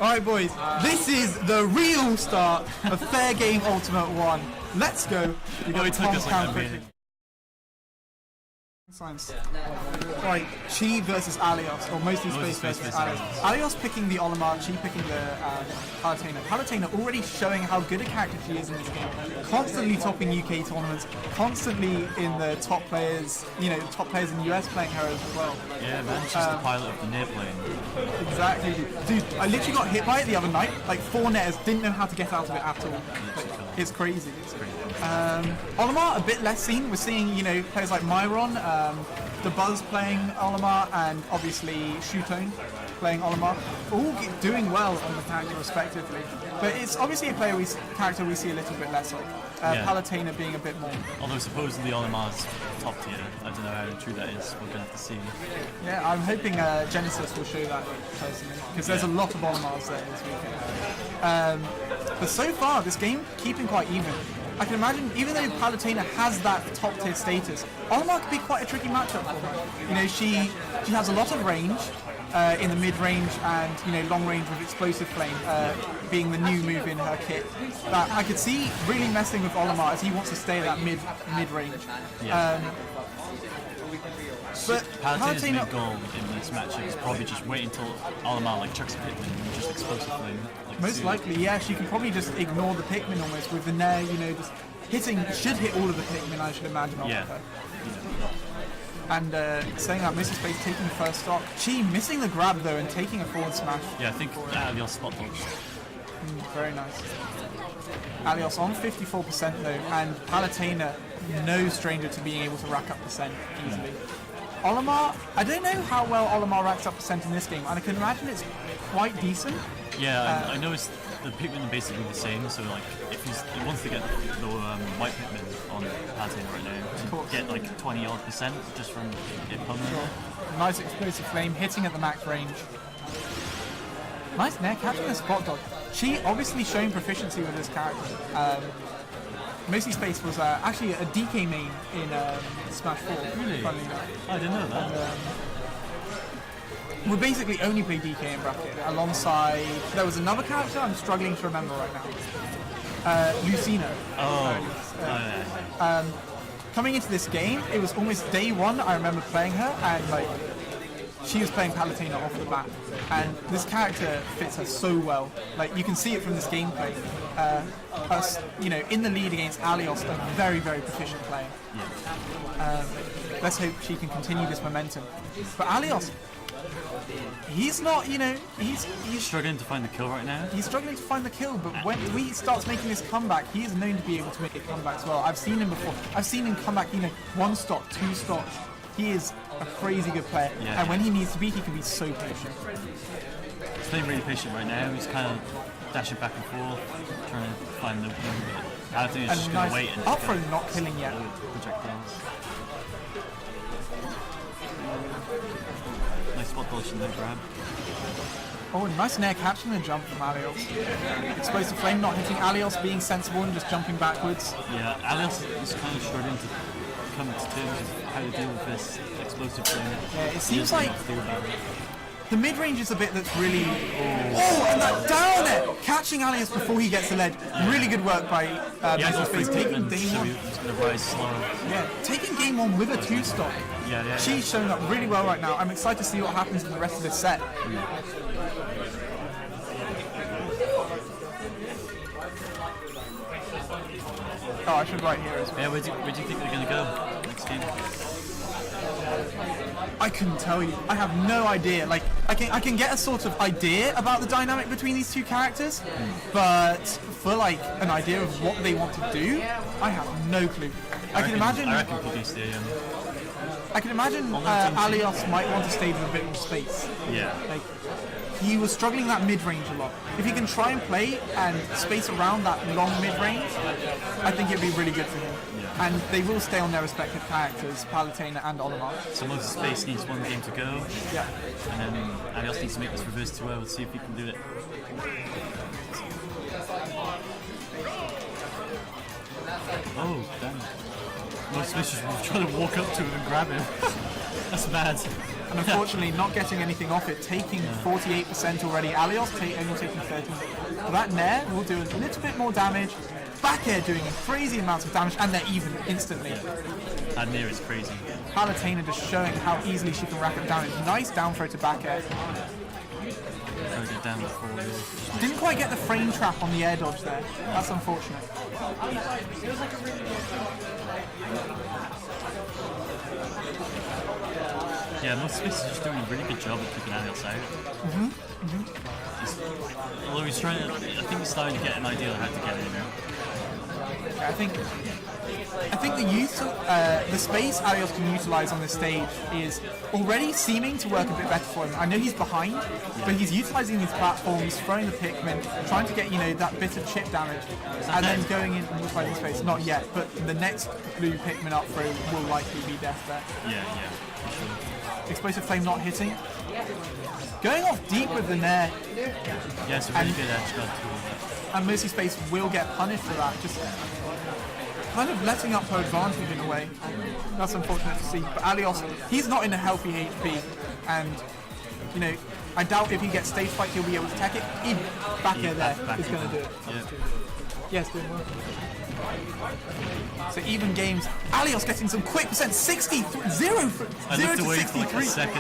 Alright boys, this is the real start of Fair Game Ultimate 1. Let's go. We got took us like a minute. Science. Right, Chi versus Allios, or Mostlyspace versus Allios. Allios picking the Olimar, Chi picking the Palutena. Palutena already showing how good a character she is in this game. Constantly topping UK tournaments, constantly in the top players, top players in the US playing her as well. Yeah, man, she's the pilot of the near plane. Exactly. Dude, I literally got hit by it the other night. Like 4 netters, didn't know how to get out of it at all. Like, it's crazy. Olimar, a bit less seen. We're seeing, players like Myron, the Buzz playing Olimar, and obviously Shutone playing Olimar, all doing well on the character respectively. But it's obviously a character we see a little bit less of. Palutena being a bit more. Although supposedly Olimar's top tier. I don't know how true that is. We're going to have to see. Yeah, I'm hoping Genesis will show that personally, because there's a lot of Olimars there this weekend. But so far, this game keeping quite even. I can imagine, even though Palutena has that top tier status, Olimar could be quite a tricky matchup for her. She has a lot of range in the mid range and long range with explosive flame being the new move in her kit. That I could see really messing with Olimar as he wants to stay at that mid range. Yeah. But Palutena's main goal in this matchup is probably just wait until Olimar chucks a Pikmin and just explosive flame. Most likely, yeah, she can probably just ignore the Pikmin almost with the Nair, just should hit all of the Pikmin, I should imagine, off of her. And saying that, Mostlyspace taking first stock. Chi missing the grab though and taking a forward smash. Yeah, I think Allios spot dodged. Very nice. Allios on 54% though, and Palutena no stranger to being able to rack up percent easily. Olimar, I don't know how well Olimar racks up percent in this game, and I can imagine it's quite decent. Yeah, I noticed the Pikmin are basically the same, so if he wants to get the white Pikmin on Palutena right now, to get 20 odd percent just from it pummeling. Nice explosive flame, hitting at the max range. Nice Nair, catching a spot dodge. She obviously showing proficiency with this character. Mostlyspace was actually a DK main in Smash 4. Really? I didn't know that. We basically only play DK in bracket alongside. There was another character I'm struggling to remember right now. Lucino. Coming into this game, it was almost day one. I remember playing her, and she was playing Palutena off the bat, and this character fits her so well. You can see it from this gameplay. Us, in the lead against Allios, a very, very proficient player. Yeah. Let's hope she can continue this momentum. But Allios, he's not, he's struggling to find the kill right now. He's struggling to find the kill, but when he starts making this comeback, he is known to be able to make a comeback as well. I've seen him before. I've seen him come back, 1 stock, 2 stocks. He is a crazy good player, and when he needs to be, he can be so patient. He's playing really patient right now. He's kind of dashing back and forth, trying to find the win. I think he's just going to wait and up for not killing yet. Projectiles. Nice spot dodge in there, grab. Oh, nice Nair catching the jump from Allios. Explosive flame not hitting Allios, being sensible and just jumping backwards. Yeah, Allios is kind of struggling to come to terms with how to deal with this explosive flame. Yeah, it seems like the mid-range is a bit that's really... Oh, and that down it! Catching Allios before he gets the ledge. Really good work by Mostlyspace. Taking game one. He's going to rise slow. Yeah, taking game one with a 2-stock. She's showing up really well right now. I'm excited to see what happens in the rest of this set. Oh, I should right here as well. Yeah, where do you think they're going to go next game? I couldn't tell you. I have no idea. I can get a sort of idea about the dynamic between these two characters, but for an idea of what they want to do, I have no clue. I can imagine Allios might want to stay with a bit more space. Yeah. He was struggling that mid-range a lot. If he can try and play and space around that long mid-range, I think it'd be really good for him. Yeah. And they will stay on their respective characters, Palutena and Olimar. So Mostlyspace needs one game to go. Yeah. And then Allios needs to make this reverse 2-0. Let's see if he can do it. Oh, damn. Mostlyspace just trying to walk up to him and grab him. That's bad. and unfortunately not getting anything off it, taking 48% already. Allios only taking 13. But that Nair will do a little bit more damage. Back air doing crazy amounts of damage, and they're even instantly. That Nair is crazy. Palutena just showing how easily she can rack up damage. Nice down throw to back air. Down forward. Didn't quite get the frame trap on the air dodge there. That's unfortunate. Yeah, Mostlyspace is just doing a really good job of keeping Allios out. Although he's trying to, I think he's starting to get an idea of how to get in there. Yeah, I think the space Allios can utilize on this stage is already seeming to work a bit better for him. I know he's behind, but he's utilizing these platforms, throwing the Pikmin, trying to get that bit of chip damage, and then going in and utilizing space. Not yet, but the next blue Pikmin up throw will likely be death there. Yeah. Explosive Flame not hitting. Going off deep with the Nair. Yeah, it's a really good edge guard tool. And Mostlyspace will get punished for that. Just kind of letting up her advantage in a way. That's unfortunate to see. But Allios, he's not in a healthy HP. And, I doubt if he gets stage fight, he'll be able to attack it. Back air there is going to do it. Yes, doing well. So even games, Allios getting some quick percent, 0 to 63.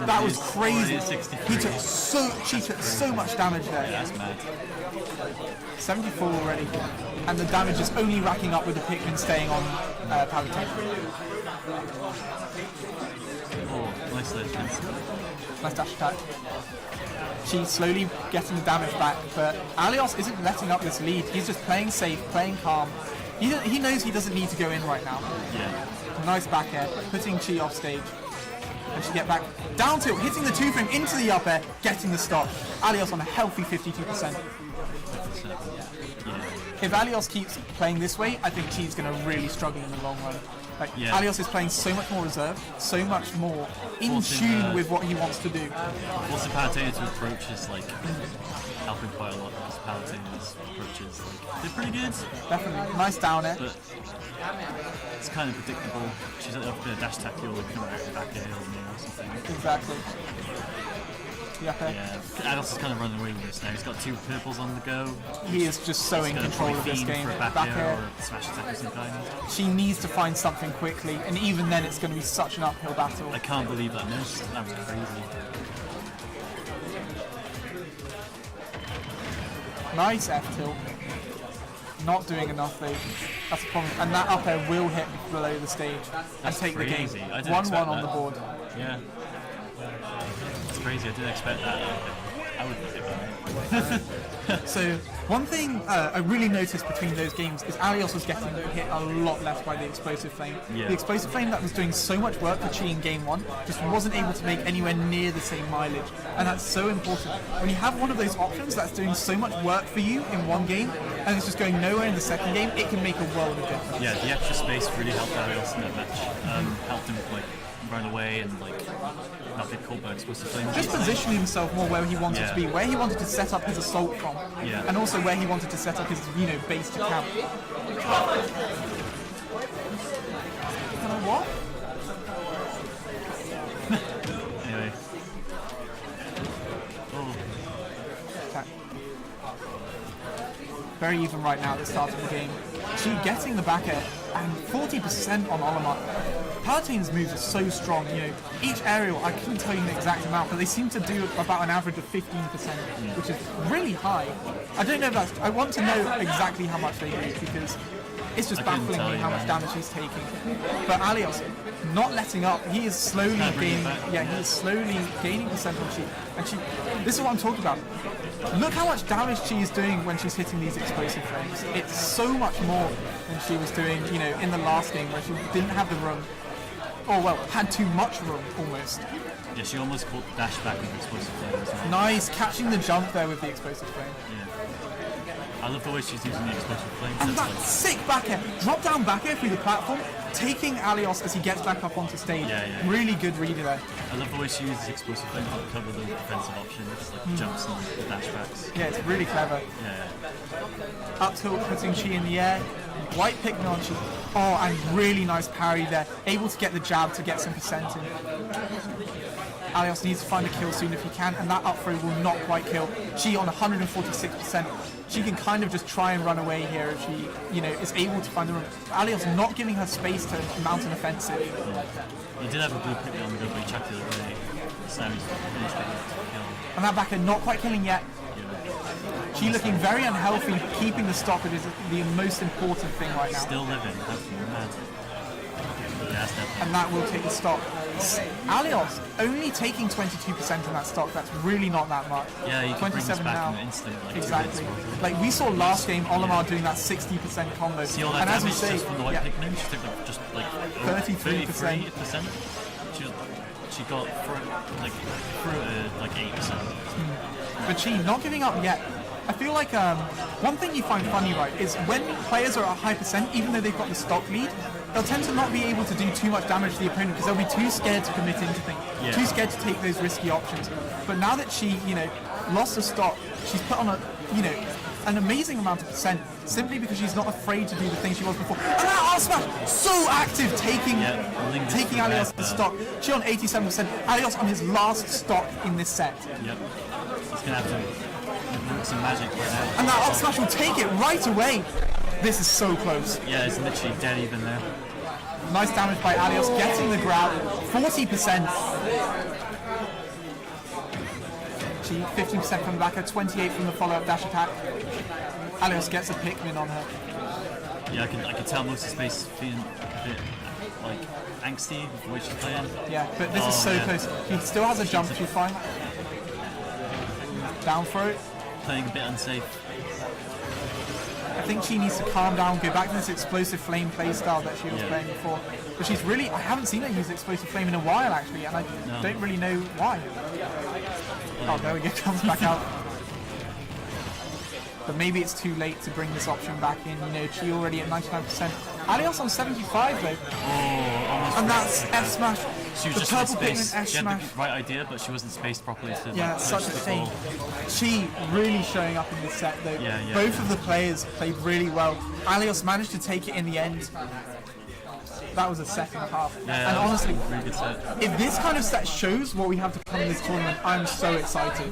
That was crazy. She took so much damage there. Yeah, that's mad. 74 already, and the damage is only racking up with the Pikmin staying on Palutena. Oh, nice dash. Nice dash attack. She's slowly getting the damage back, but Allios isn't letting up this lead. He's just playing safe, playing calm. He knows he doesn't need to go in right now. Yeah. Nice back air, putting Chi off stage. And she get back down tilt, hitting the 2-frame into the up air, getting the stop. Allios on a healthy 52%. If Allios keeps playing this way, I think Chi's going to really struggle in the long run. Allios is playing so much more reserved, so much more in tune with what he wants to do. Also, Palutena's approach is helping quite a lot. Because Palutena's approaches they're pretty good. Definitely nice down air. But it's kind of predictable. She's up to a dash attack, you'll come out the back of the hill or something. Exactly. Yeah. Allios is kind of running away with this now. He's got 2 purples on the go. He is just so in control of this game. For a back air or a smash attack of some kind. She needs to find something quickly, and even then it's going to be such an uphill battle. I can't believe that missed. That was crazy. Nice F tilt. Not doing enough though. That's a problem. And that up air will hit below the stage and take crazy. the game. 1-1 on the board. Yeah. It's crazy. I didn't expect that. I would hit that. So one thing I really noticed between those games is Allios was getting hit a lot less by the Explosive Flame. Yeah. The Explosive Flame that was doing so much work for Chi in game 1 just wasn't able to make anywhere near the same mileage, and that's so important. When you have one of those options that's doing so much work for you in one game and it's just going nowhere in the second game, it can make a world of difference. Yeah, the extra space really helped Allios in that match. Helped him run away and not get caught by Explosive Flame. Just positioning himself more where he wanted to be, where he wanted to set up his assault from, and also where he wanted to set up his base to camp. What? Anyway. Okay. Very even right now at the start of the game. She getting the back air and 40% on Olimar. Palutena's moves are so strong, each aerial, I couldn't tell you the exact amount, but they seem to do about an average of 15%, which is really high. I don't know if that's, I want to know exactly how much they do, because it's just baffling me how much damage he's taking. But Allios, not letting up, he is slowly gaining, percent on Chi. And this is what I'm talking about. Look how much damage she is doing when she's hitting these Explosive Flames. It's so much more than she was doing, in the last game where she didn't have the room. Had too much room, almost. Yeah, she almost caught the dash back with the Explosive Flame as well. Nice, catching the jump there with the Explosive Flame. Yeah. I love the way she's using the Explosive Flame. And that sick back air, drop down back air through the platform, taking Allios as he gets back up onto stage. Yeah. Really good reader there. I love the way she uses Explosive Flame to cover the defensive options, jumps and dash backs. Yeah, it's really clever. Yeah. Up tilt, putting Chi in the air. White Pikmin on Chi. Oh, and really nice parry there. Able to get the jab to get some percent in. Allios needs to find a kill soon if he can, and that up throw will not quite kill. She on 146%. She can kind of just try and run away here if she, is able to find the room. Allios not giving her space to mount an offensive. He did have a blue pick on the go, but he chucked it away. So he's finished with a kill. And that backer not quite killing yet. She looking very unhealthy, keeping the stock that is the most important thing right now. Still living, that's mad. Yeah, that's definitely. And that will take the stock. Allios only taking 22% in that stock. That's really not that much. Yeah, you can bring this back in an instant. Like exactly. Like we saw last game, Olimar doing that 60% combo. See all that and damage as you say, just from the white pigment? She took like, just like 33%. She got through like 8%. But she not giving up yet. I feel like one thing you find funny, right, is when players are at a high percent, even though they've got the stock lead, they'll tend to not be able to do too much damage to the opponent because they'll be too scared to commit into things, too scared to take those risky options. But now that she, lost the stock, she's put on an amazing amount of percent simply because she's not afraid to do the things she was before. And that R smash, so active, taking Allios the stock. She on 87%. Allios on his last stock in this set. Yep. He's gonna have to work some magic right now. And that up smash will take it right away. This is so close. Yeah, it's literally dead even there. Nice damage by Allios, getting the grab, 40%. She 15% from the backer, 28 from the follow-up dash attack. Allios gets a Pikmin on her. Yeah, I can tell Mostlyspace feeling a bit like angsty with the way she's playing. Yeah, but this is so close. She still has a jump, she's fine. Down throw. Playing a bit unsafe. I think she needs to calm down, go back to this explosive flame playstyle that she was playing before. But she's really, I haven't seen her use explosive flame in a while actually, and I don't really know why. Oh, there we go, comes back out. But maybe it's too late to bring this option back in. She already at 99%. Allios on 75 though. Oh, and that's F smash. She was just in space. She had the right idea, but she wasn't spaced properly. To, that's such a thing. She really showing up in this set though. Both of the players played really well. Allios managed to take it in the end. That was a set and a half. Yeah, and honestly, really good set. If this kind of set shows what we have to come in this tournament, I'm so excited.